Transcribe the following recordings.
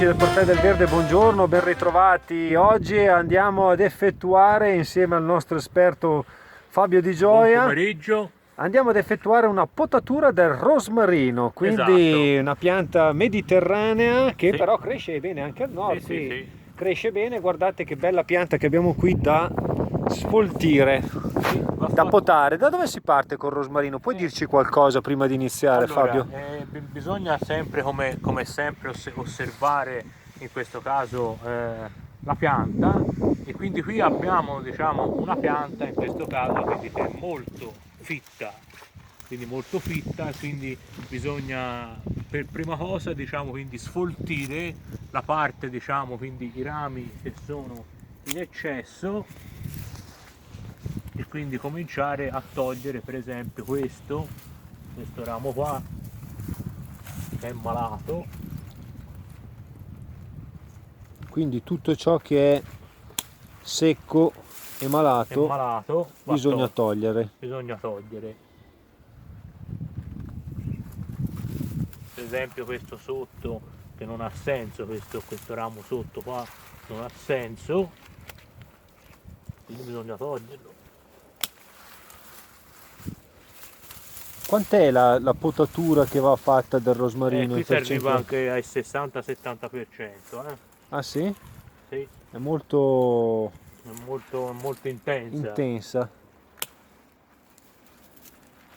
amici del Portale del Verde, buongiorno, ben ritrovati. Oggi andiamo ad effettuare insieme al nostro esperto Fabio Di Gioia. Buon pomeriggio. Andiamo ad effettuare una potatura del rosmarino, quindi Esatto. una pianta mediterranea che Sì. però cresce bene anche al nord. Sì, Qui sì. cresce bene, guardate che bella pianta che abbiamo qui da sfoltire, da potare. Da dove si parte col rosmarino? Puoi dirci qualcosa prima di iniziare, Allora, Fabio? bisogna sempre, come sempre, osservare in questo caso la pianta, e quindi qui abbiamo, diciamo, una pianta in questo caso quindi, che è molto fitta, e quindi bisogna per prima cosa, diciamo, quindi sfoltire la parte, diciamo, quindi i rami che sono in eccesso, e quindi cominciare a togliere per esempio questo ramo qua che è malato. Quindi tutto ciò che è secco e malato bisogna togliere. Bisogna togliere. Per esempio questo sotto che non ha senso, questo ramo sotto qua non ha senso, quindi bisogna toglierlo. Quant'è la potatura che va fatta del rosmarino Qui in si arriva percentuale? anche al 60-70%. Ah sì? Sì, È molto è molto intensa. intensa.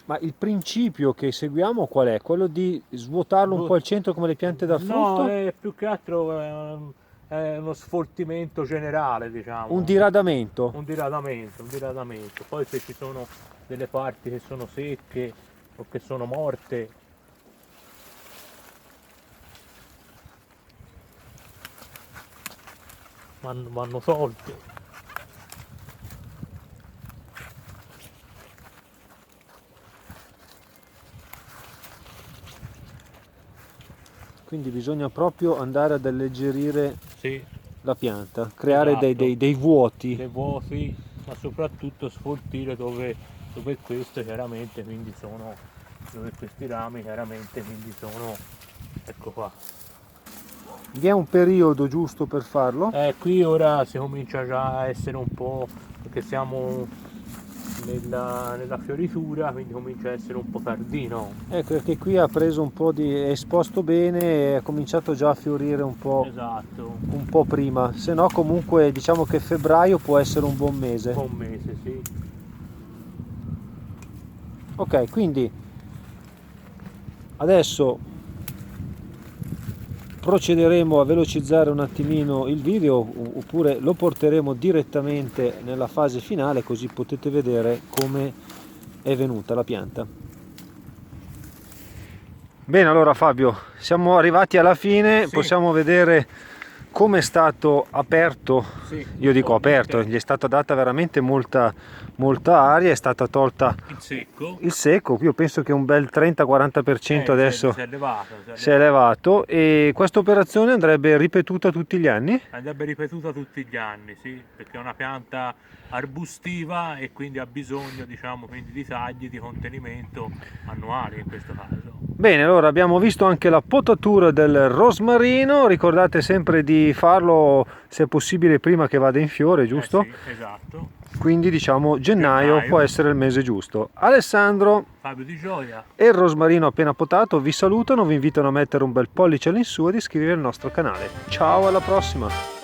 Ma il principio che seguiamo qual è? Quello di svuotarlo un po' al centro come le piante da frutto? No, è più che altro è uno sfoltimento generale, diciamo. Un diradamento? Un diradamento. Poi se ci sono delle parti che sono secche o che sono morte, vanno tolte. Quindi bisogna proprio andare ad alleggerire Sì, la pianta, creare esatto. dei vuoti. Dei vuoti, ma soprattutto sfoltire dove queste chiaramente quindi sono, dove questi rami chiaramente quindi sono, ecco qua. Vi è un periodo giusto per farlo? Qui ora si comincia già a essere un po', perché siamo nella fioritura, quindi comincia a essere un po' tardino. Ecco, perché qui ha preso un po' è esposto bene e ha cominciato già a fiorire Esatto, un po' prima, se no comunque diciamo che febbraio può essere un buon mese. un mese, sì. Ok, quindi adesso procederemo a velocizzare un attimino il video oppure lo porteremo direttamente nella fase finale così potete vedere come è venuta la pianta. Bene, allora Fabio, siamo arrivati alla fine, Sì. possiamo vedere come è stato aperto, Sì, io dico aperto, gli è stata data veramente molta aria, è stata tolta il secco, io penso che un bel 30-40% adesso si è elevato e questa operazione andrebbe ripetuta tutti gli anni? Andrebbe ripetuta tutti gli anni, sì, perché è una pianta arbustiva e quindi ha bisogno, diciamo, quindi di tagli di contenimento annuali in questo caso. Bene, allora abbiamo visto anche la potatura del rosmarino, ricordate sempre di farlo se possibile prima che vada in fiore, giusto? Sì, esatto. Quindi diciamo gennaio può essere il mese giusto. Alessandro, Fabio Di Gioia e il rosmarino appena potato vi salutano, vi invitano a mettere un bel pollice all'insù e ad iscrivervi al nostro canale. Ciao, alla prossima!